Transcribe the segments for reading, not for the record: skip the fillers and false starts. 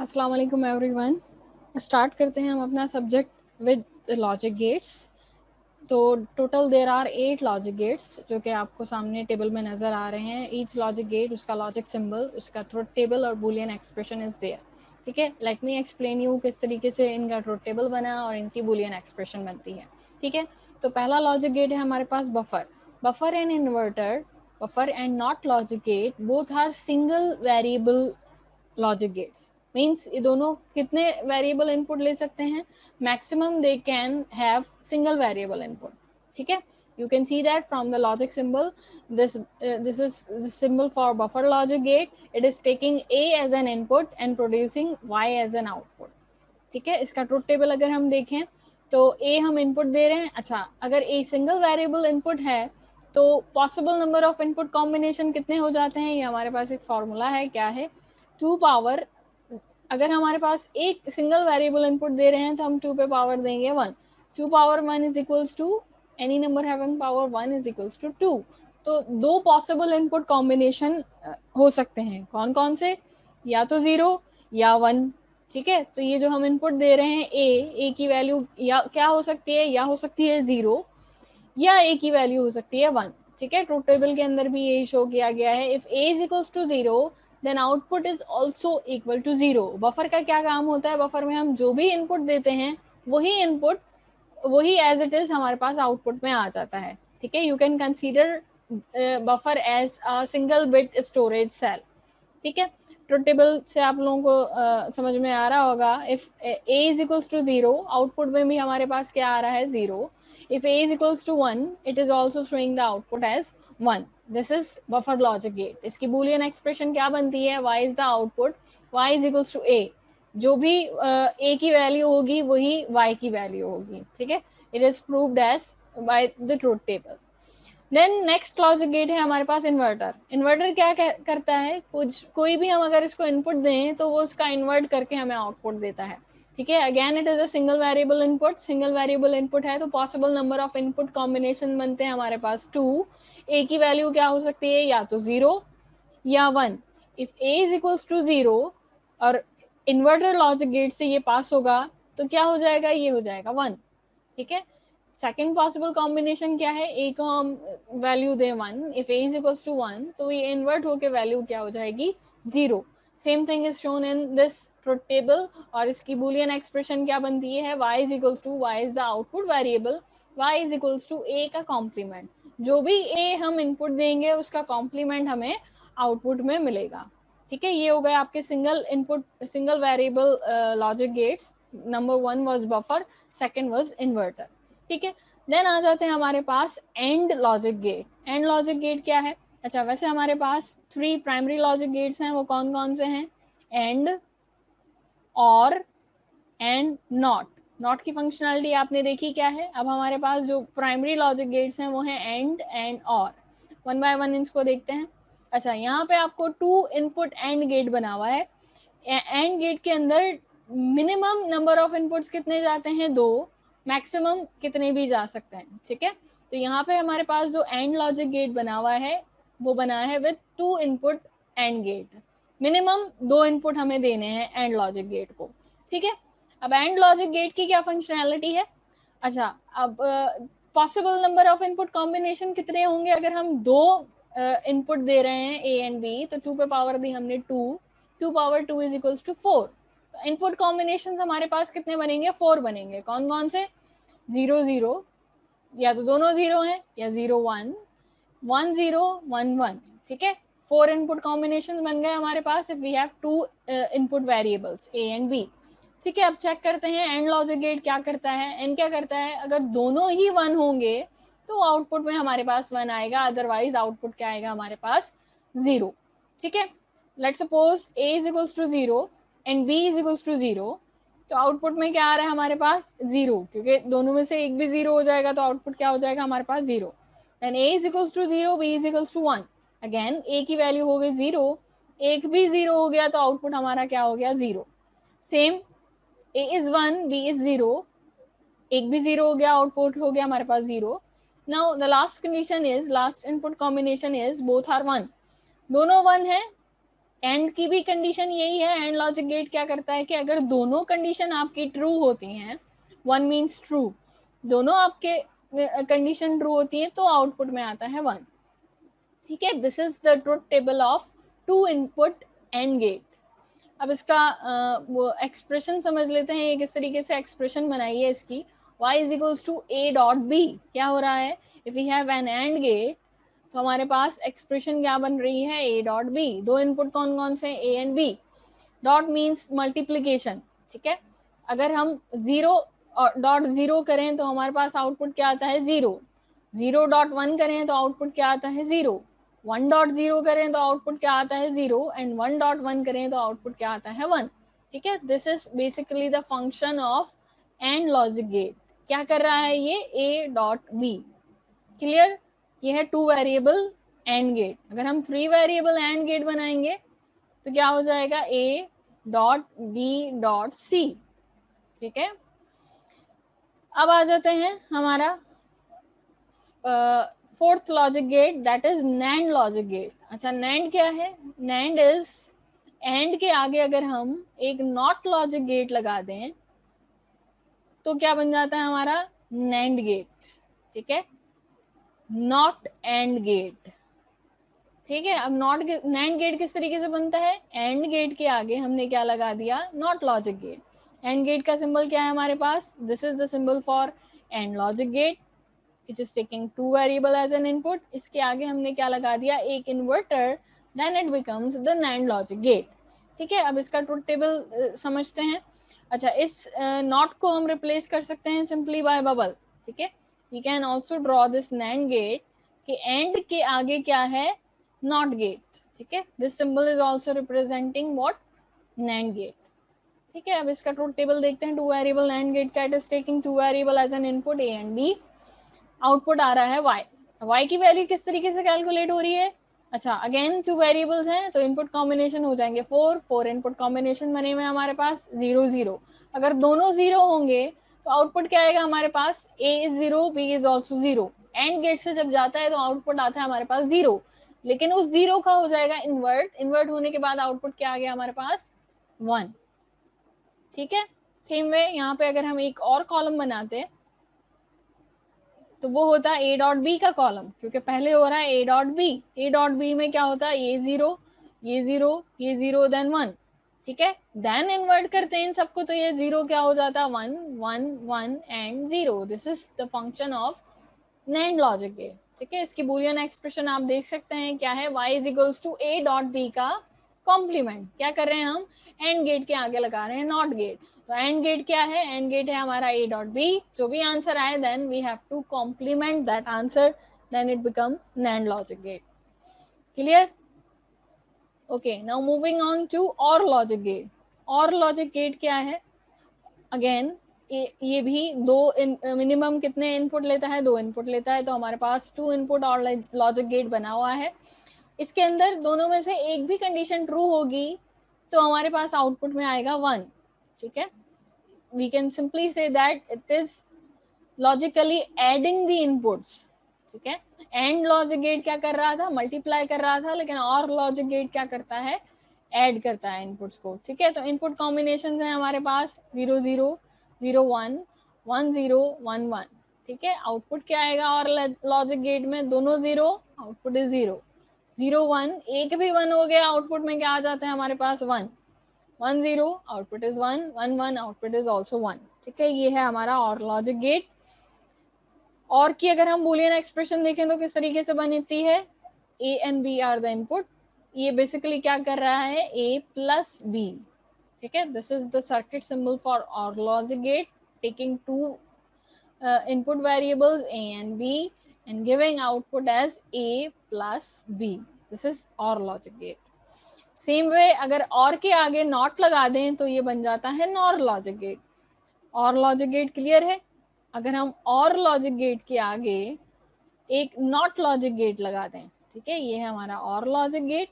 अस्सलाम वालेकुम everyone. Start करते हैं हम अपना सब्जेक्ट विद लॉजिक गेट्स। तो total there are 8 logic gates जो कि आपको सामने टेबल में नज़र आ रहे हैं। ईच लॉजिक गेट, उसका लॉजिक सिंबल, उसका ट्रुथ टेबल और बूलियन एक्सप्रेशन इज देयर। ठीक है, लेट मी एक्सप्लेन यू किस तरीके से इनका ट्रुथ टेबल बना और इनकी बूलियन एक्सप्रेशन बनती है। ठीक है, तो पहला लॉजिक गेट है हमारे पास buffer. Buffer and inverter, buffer and NOT logic gate both are single variable logic gates. Means ये दोनों कितने वेरिएबल इनपुट ले सकते हैं? Maximum they can have single variable input. ठीक है, you can see that from the logic symbol. This is the symbol for buffer logic gate. It is taking a as an input and producing y as an output. ठीक है, इसका truth table अगर हम देखें तो a हम input दे रहे हैं। अच्छा, अगर a सिंगल वेरिएबल इनपुट है तो possible number of input combination कितने हो जाते हैं? ये हमारे पास एक फॉर्मूला है। क्या है? 2 पावर, अगर हमारे पास एक सिंगल वेरिएबल इनपुट दे रहे हैं तो हम 2 पे पावर देंगे 1। 2 power 1 is equals to any number having power 1 is equals to 2। तो दो पॉसिबल इनपुट कॉम्बिनेशन हो सकते हैं। कौन कौन से? या तो 0 या 1। ठीक है, तो ये जो हम इनपुट दे रहे हैं ए की वैल्यू या क्या हो सकती है? या हो सकती है 0 या ए की वैल्यू हो सकती है 1। ठीक है, ट्रुथ टेबल के अंदर भी यही शो किया गया है। If a is equals to 0 then output is also equal to 0। Buffer का क्या काम होता है? बफर में हम जो भी इनपुट देते हैं वही इनपुट, वही एज इट इज हमारे पास आउटपुट में आ जाता है। ठीक है, you can consider buffer as a single bit storage cell. ठीक है, ट्रुथ टेबल से आप लोगों को समझ में आ रहा होगा। If a is equals to 0, output में भी हमारे पास क्या आ रहा है? 0। If a is equals to 1, it is also showing the output as 1। This is buffer logic gate. इसकी बूलियन एक्सप्रेशन क्या बनती है? y is the output, y is equals to a। जो भी a की वैल्यू होगी वही y की वैल्यू होगी। ठीक है, it is proved as by the truth table. Then next logic gate है हमारे पास इन्वर्टर। इन्वर्टर क्या करता है? कोई भी हम अगर इसको इनपुट दें तो वो उसका इन्वर्ट करके हमें आउटपुट देता है। ठीक है, again it is a single variable input. Single variable input है तो possible number of input combination बनते हैं हमारे पास 2। ए की वैल्यू क्या हो सकती है? या तो 0 या 1। If a is equals to 0 और इन्वर्टर लॉजिक गेट से ये पास होगा तो क्या हो जाएगा? ये हो जाएगा 1। ठीक है, सेकेंड पॉसिबल कॉम्बिनेशन क्या है? ए को हम वैल्यू दें 1। If a is equals to 1 तो ये इन्वर्ट होकर वैल्यू क्या हो जाएगी? 0। Same thing is shown in this truth table. और इसकी बूलियन एक्सप्रेशन क्या बनती है? y is equals to, y is the output variable, y is equals to a का कॉम्प्लीमेंट। जो भी a हम इनपुट देंगे उसका कॉम्प्लीमेंट हमें आउटपुट में मिलेगा। ठीक है, ये हो गए आपके single input single variable logic gates. Number 1 was buffer, second was inverter. ठीक है, देन आ जाते हैं हमारे पास AND logic gate. AND logic gate क्या है? अच्छा, वैसे हमारे पास 3 प्राइमरी लॉजिक गेट्स हैं। वो कौन कौन से हैं? And, OR, and not. Not की फंक्शनैलिटी आपने देखी क्या है? अब हमारे पास जो प्राइमरी लॉजिक गेट्स हैं वो हैं एंड और। वन बाय वन इनको देखते हैं। अच्छा, यहाँ पे आपको 2 इनपुट एंड गेट बना हुआ है। एंड गेट के अंदर मिनिमम नंबर ऑफ इनपुट्स कितने जाते हैं? 2। मैक्सिमम कितने भी जा सकते हैं। ठीक है, तो यहाँ पे हमारे पास जो एंड लॉजिक गेट बना हुआ है वो बना है with 2 input AND gate. Minimum 2 input हमें देने हैं एंड लॉजिक गेट को। ठीक है, अब एंड लॉजिक गेट की क्या फंक्शनैलिटी है? अच्छा, अब possible number of input combination कितने होंगे? अगर हम 2 इनपुट दे रहे हैं ए एंड बी तो 2 पे पावर दी हमने 2, 2 पावर 2 इज इक्वल्स टू 4। तो इनपुट कॉम्बिनेशन हमारे पास कितने बनेंगे? 4 बनेंगे। कौन कौन से? 0 0, या तो दोनों 0 हैं, या 0 1, 1 0 1 1। ठीक है, 4 इनपुट कॉम्बिनेशन बन गए हमारे पास if we have 2 input variables A and B. ठीक है, अब चेक करते हैं एंड लॉजिक गेट क्या करता है। एंड क्या करता है? अगर दोनों ही 1 होंगे तो आउटपुट में हमारे पास 1 आएगा, अदरवाइज आउटपुट क्या आएगा हमारे पास? 0। ठीक है, let's suppose a is equals to 0 and b is equals to 0, तो आउटपुट में क्या आ रहा है हमारे पास? 0, क्योंकि दोनों में से एक भी 0 हो जाएगा तो आउटपुट क्या हो जाएगा हमारे पास? 0। Then a is equals to 0, b is equals to 1। Again a की वैल्यू हो गई 0, एक भी 0 हो गया तो आउटपुट हमारा क्या हो गया? 0। Same, a is 1, b is 0, एक भी 0 हो गया, आउटपुट हो गया हमारे पास 0। Now the last condition is, last input combination is both are 1। दोनों 1 है, एंड की भी कंडीशन यही है। एंड लॉजिक गेट क्या करता है कि अगर दोनों कंडीशन आपकी ट्रू होती हैं, वन मीन्स ट्रू, दोनों आपके कंडीशन ट्रू होती है तो आउटपुट में आता है 1। ठीक है, this is the truth table of two input AND gate. अब इसका वो एक्सप्रेशन समझ लेते हैं, ये किस तरीके से एक्सप्रेशन बनाई है इसकी। y is equals to a dot b। क्या हो रहा है, if we have an AND gate तो हमारे पास एक्सप्रेशन क्या बन रही है, a डॉट b। दो इनपुट कौन कौन से, a and b। Dot means multiplication. ठीक है, अगर हम जीरो डॉट जीरो करें तो हमारे पास आउटपुट क्या आता है, जीरो। जीरो डॉट वन करें तो आउटपुट क्या आता है, जीरो। वन डॉट जीरो करें तो आउटपुट क्या आता है, zero. And one dot one करें तो आउटपुट क्या आता है, वन। ठीक है, this is basically the function of AND logic gate. क्या कर रहा है ये, ए डॉट बी। क्लियर, ये है टू वेरिएबल एंड गेट। अगर हम थ्री वेरिएबल एंड गेट बनाएंगे तो क्या हो जाएगा, A dot B dot C. ठीक है, अब आ जाते हैं हमारा fourth logic gate, that is NAND logic gate. अच्छा, नैंड क्या है, नैंड इज एंड के आगे अगर हम एक नॉट लॉजिक गेट लगा दें तो क्या बन जाता है हमारा, नैंड गेट। ठीक है, नॉट एंड गेट। ठीक है, अब नॉट नैंड गेट किस तरीके से बनता है, एंड गेट के आगे हमने क्या लगा दिया, NOT logic gate. AND gate का सिंबल क्या है हमारे पास, this is the symbol for AND logic gate, it is taking two variable as an input. इसके आगे हमने क्या लगा दिया, एक inverter, then it becomes the NAND logic gate. ठीक है, अब इसका ट्रुथ टेबल समझते हैं। अच्छा, इस नॉट को हम रिप्लेस कर सकते हैं सिंपली बाय बबल। ठीक है, we can also draw this NAND gate कि एंड के आगे क्या है, नॉट गेट। ठीक है, this symbol is also representing what, NAND gate. ठीक है, अब इसका ट्रुथ टेबल देखते हैं। टू वेरिएबल नैंड गेट का, it is taking two variable as an input A and B. Output आ रहा है y। y की वैल्यू किस तरीके से कैलकुलेट हो रही है, अच्छा अगेन टू वेरिएबल्स हैं तो इनपुट कॉम्बिनेशन हो जाएंगे फोर इनपुट कॉम्बिनेशन बने हुए हमारे पास, 0 0। अगर दोनों 0 होंगे तो आउटपुट क्या आएगा हमारे पास, a is 0 b is also 0। AND gate से जब जाता है तो आउटपुट आता है हमारे पास 0, लेकिन उस 0 का हो जाएगा इन्वर्ट। इन्वर्ट होने के बाद आउटपुट क्या आ गया हमारे पास, 1। ठीक है, सेम वे यहाँ पे अगर हम एक और कॉलम बनाते हैं तो वो होता है ए डॉट बी का कॉलम, क्योंकि पहले हो रहा है A dot B. A dot B में क्या होता है, ये जीरो, ये जीरो, ये जीरो, देन 1। ठीक है, देन इन्वर्ट करते हैं इन सबको तो ये जीरो क्या हो जाता है, 1 1 1 and 0। This is the function of NAND logic gate. ठीक है, इसकी बुलियन एक्सप्रेशन आप देख सकते हैं क्या है, y is equals to A dot B का कॉम्प्लीमेंट। क्या कर रहे हैं हम, एंड गेट के आगे लगा रहे हैं नॉट गेट। तो एंड गेट क्या है, एंड गेट है हमारा a डॉट बी। जो भी आंसर आए then we have to complement that answer, then it become NAND logic gate. Clear, okay, now moving on to OR logic gate. OR logic gate क्या है, again ये भी दो मिनिमम कितने input लेता है, दो इनपुट लेता है। तो हमारे पास टू इनपुट और लॉजिक गेट बना हुआ है। इसके अंदर दोनों में से एक भी कंडीशन ट्रू होगी तो हमारे पास आउटपुट में आएगा 1। ठीक है, we can simply say that it is logically adding the inputs. ठीक है, एंड लॉजिक गेट क्या कर रहा था, मल्टीप्लाई कर रहा था, लेकिन और लॉजिक गेट क्या करता है, ऐड करता है इनपुट्स को। ठीक है, तो इनपुट कॉम्बिनेशन है हमारे पास 0 0 0 1 1 0 1 1। ठीक है, आउटपुट क्या आएगा और लॉजिक गेट में, दोनों 0, आउटपुट इज 0 0 1। एक भी 1 हो गया, आउटपुट में क्या आ जाता है हमारे पास, 1 1 0, output is 1 1 1, output is also 1। ठीक है, ये है हमारा और लॉजिक गेट। और की अगर हम बुलियन एक्सप्रेशन देखें तो किस तरीके से बनती है, a and b are the input. ये बेसिकली क्या कर रहा है, a प्लस b। ठीक है, this is the circuit symbol for OR logic gate, taking two input variables a and b and giving output as a plus b. This is OR logic gate. Same way अगर और के आगे not लगा दें तो ये बन जाता है nor logic gate. OR logic gate clear है, अगर हम और लॉजिक गेट के आगे एक नॉट लॉजिक गेट लगा दें, ठीक है, ये है हमारा OR logic gate,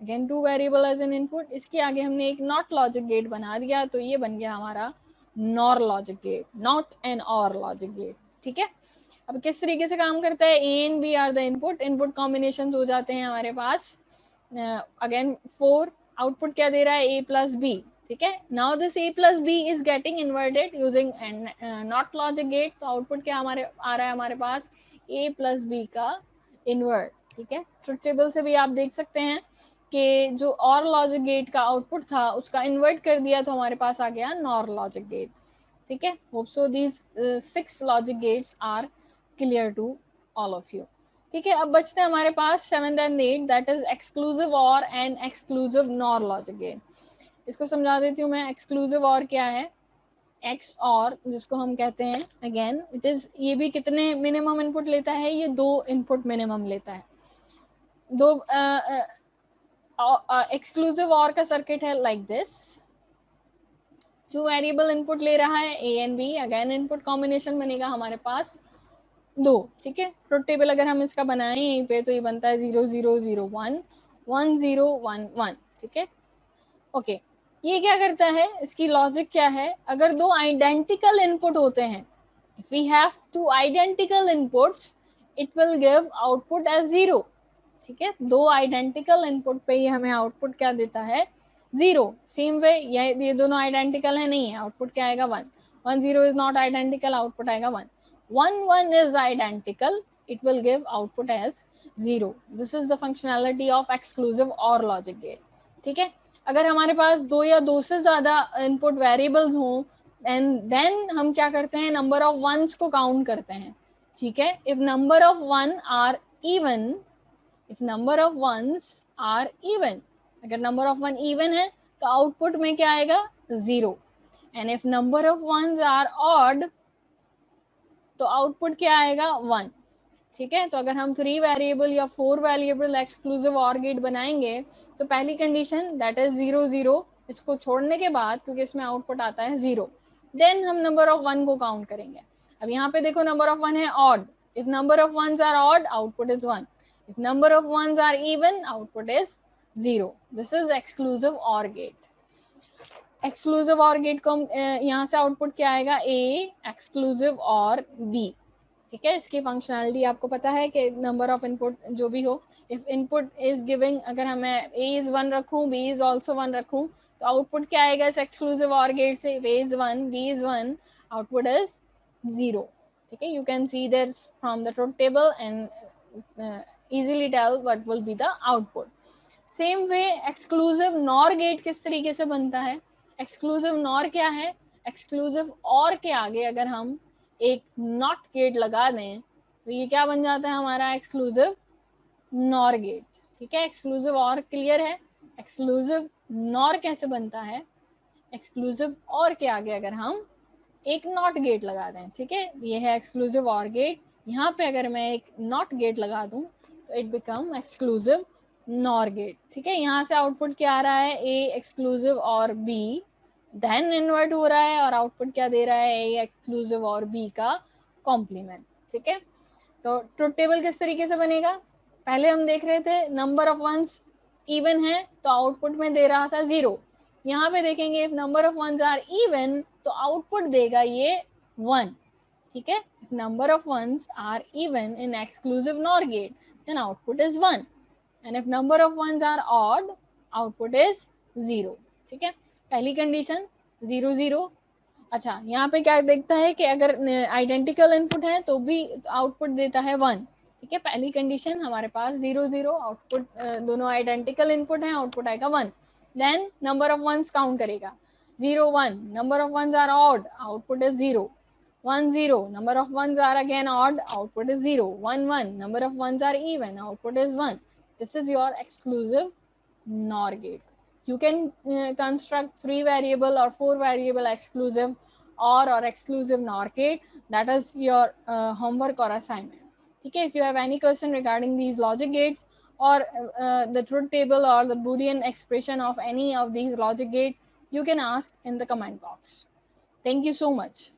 again two variable as an input. इसके आगे हमने एक नॉट लॉजिक गेट बना दिया तो ये बन गया हमारा NOR logic gate, not an OR logic gate. ठीक है, अब किस तरीके से काम करता है, A and B are the input. Input combination हो जाते हैं हमारे पास अगेन 4, आउटपुट क्या दे रहा है, a प्लस b, ठीक है. Now this a plus b is getting inverted using NOT logic gate. तो आउटपुट क्या हमारे आ रहा है हमारे पास, a प्लस b का इन्वर्ट, ठीक है. ट्रुथ टेबल से भी आप देख सकते हैं कि जो और लॉजिक गेट का आउटपुट था उसका इन्वर्ट कर दिया तो हमारे पास आ गया नॉर लॉजिक गेट, ठीक है. Hope so these 6 logic gates are clear to all of you, ठीक है. अब बचते हैं हमारे पास 7 and 8, that is exclusive OR and exclusive NOR logic gate. इसको समझा देती हूँ मैं. एक्सक्लूसिव और क्या है, एक्स और जिसको हम कहते हैं, अगेन इट इज, ये भी कितने मिनिमम इनपुट लेता है, ये 2 इनपुट मिनिमम लेता है. दो एक्सक्लूसिव और का सर्किट है लाइक दिस. 2 वेरिएबल इनपुट ले रहा है A and B, again input combination बनेगा हमारे पास 2, ठीक है. ट्रुथ टेबल अगर हम इसका बनाएं यहीं पे तो ये बनता है 0 0 0 1 1 0 1 1, ठीक है. ओके, ये क्या करता है, इसकी लॉजिक क्या है, अगर 2 आइडेंटिकल इनपुट होते हैं, if we have 2 identical inputs it will give output as 0, ठीक है. 2 आइडेंटिकल इनपुट पे ये हमें आउटपुट क्या देता है, 0. सेम वे ये दोनों आइडेंटिकल है, नहीं है, आउटपुट क्या आएगा 1. 1 0 इज नॉट आइडेंटिकल, आउटपुट आएगा 1. 1 1 is identical, it will give output as 0. This is the functionality of exclusive OR logic gate, ठीक है. अगर हमारे पास 2 या 2 से ज़्यादा इनपुट वेरिएबल्स हों एंड देन हम क्या करते हैं, नंबर ऑफ वंस को काउंट करते हैं, ठीक है. If number of one are even, if number of ones are even, अगर नंबर ऑफ वन इवन है तो आउटपुट में क्या आएगा, 0. And if number of ones are odd तो आउटपुट क्या आएगा, 1, ठीक है. तो अगर हम 3 वेरिएबल या 4 वेरिएबल एक्सक्लूसिव ऑर गेट बनाएंगे तो पहली कंडीशन दैट इज 0 0, इसको छोड़ने के बाद क्योंकि इसमें आउटपुट आता है 0, देन हम नंबर ऑफ 1 को काउंट करेंगे. अब यहाँ पे देखो नंबर ऑफ 1 है odd, if number of ones are odd output is 1, if number of ones are even output is 0. This is exclusive OR gate. Exclusive OR gate को यहाँ से आउटपुट क्या आएगा, ए एक्सक्लूसिव और बी, ठीक है. इसकी functionality आपको पता है कि नंबर ऑफ इनपुट जो भी हो, इफ इनपुट इज गिविंग, अगर हमें ए इज 1 रखूँ, बी इज ऑल्सो 1 रखूँ तो आउटपुट क्या आएगा इस एक्सक्लूसिव और गेट से, A is 1 B is 1, output is 0, ठीक है. You can see this from the truth table and easily tell what will be the output. Same way exclusive NOR gate किस तरीके से बनता है, एक्सक्लूसिव नॉर क्या है, एक्सक्लूसिव और के आगे अगर हम एक नॉट गेट लगा दें तो ये क्या बन जाता है हमारा एक्सक्लूसिव नॉर गेट, ठीक है. एक्सक्लूसिव और क्लियर है. एक्सक्लूसिव नॉर कैसे बनता है, एक्सक्लूसिव और के आगे अगर हम एक नॉट गेट लगा दें, ठीक है. ये है एक्सक्लूसिव और गेट. यहाँ पे अगर मैं एक नॉट गेट लगा दूं तो it become exclusive NOR gate, ठीक है. यहाँ से आउटपुट क्या आ रहा है, A exclusive OR B, then invert हो रहा है और आउटपुट क्या दे रहा है, ए एक्सक्लूसिव और बी का कॉम्प्लीमेंट, ठीक है. तो ट्रुथ टेबल किस तरीके से बनेगा, पहले हम देख रहे थे नंबर ऑफ वंस इवन है तो आउटपुट में दे रहा था 0. यहाँ पे देखेंगे if number of ones are even तो आउटपुट देगा ये 1, ठीक है. If number of ones are even in exclusive NOR gate then output is 1, and if number of ones are odd output is 0, ठीक है. पहली कंडीशन 0 0. अच्छा, यहाँ पे क्या देखता है कि अगर आइडेंटिकल इनपुट है तो भी आउटपुट देता है 1, ठीक है. पहली कंडीशन हमारे पास 0 0, आउटपुट दोनों आइडेंटिकल इनपुट हैं, आउटपुट आएगा 1. Then number of ones count करेगा, 0 1, number of ones are odd output is 0, 1 0, number of ones are again odd, output is 0, 1 1, number of ones are even, output is 1. This is your exclusive NOR gate. You can construct 3 variable or 4 variable exclusive or exclusive NOR gate. That is your homework or assignment. Okay, if you have any question regarding these logic gates or the truth table or the Boolean expression of any of these logic gate, you can ask in the comment box. Thank you so much.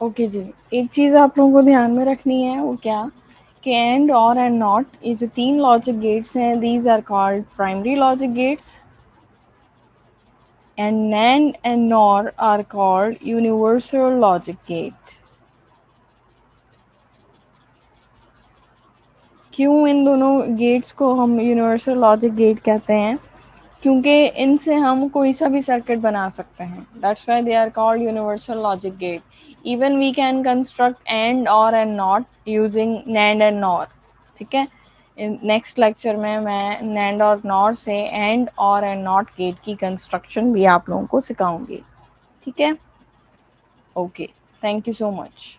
Okay जी, एक चीज़ आप लोगों को ध्यान में रखनी है, वो क्या कि एंड और एंड नॉट, ये जो 3 लॉजिक गेट्स हैं, these are called primary logic gates, and NAND and NOR are called universal logic gate. क्यों इन दोनों गेट्स को हम यूनिवर्सल लॉजिक गेट कहते हैं? क्योंकि इनसे हम कोई सा भी सर्किट बना सकते हैं। That's why they are called universal logic gate. Even we can construct AND OR and NOT using NAND and NOR. ठीक है, नेक्स्ट लेक्चर में मैं नैंड और नॉर से and OR and not gate की कंस्ट्रक्शन भी आप लोगों को सिखाऊंगी। ठीक है, okay, thank you so much.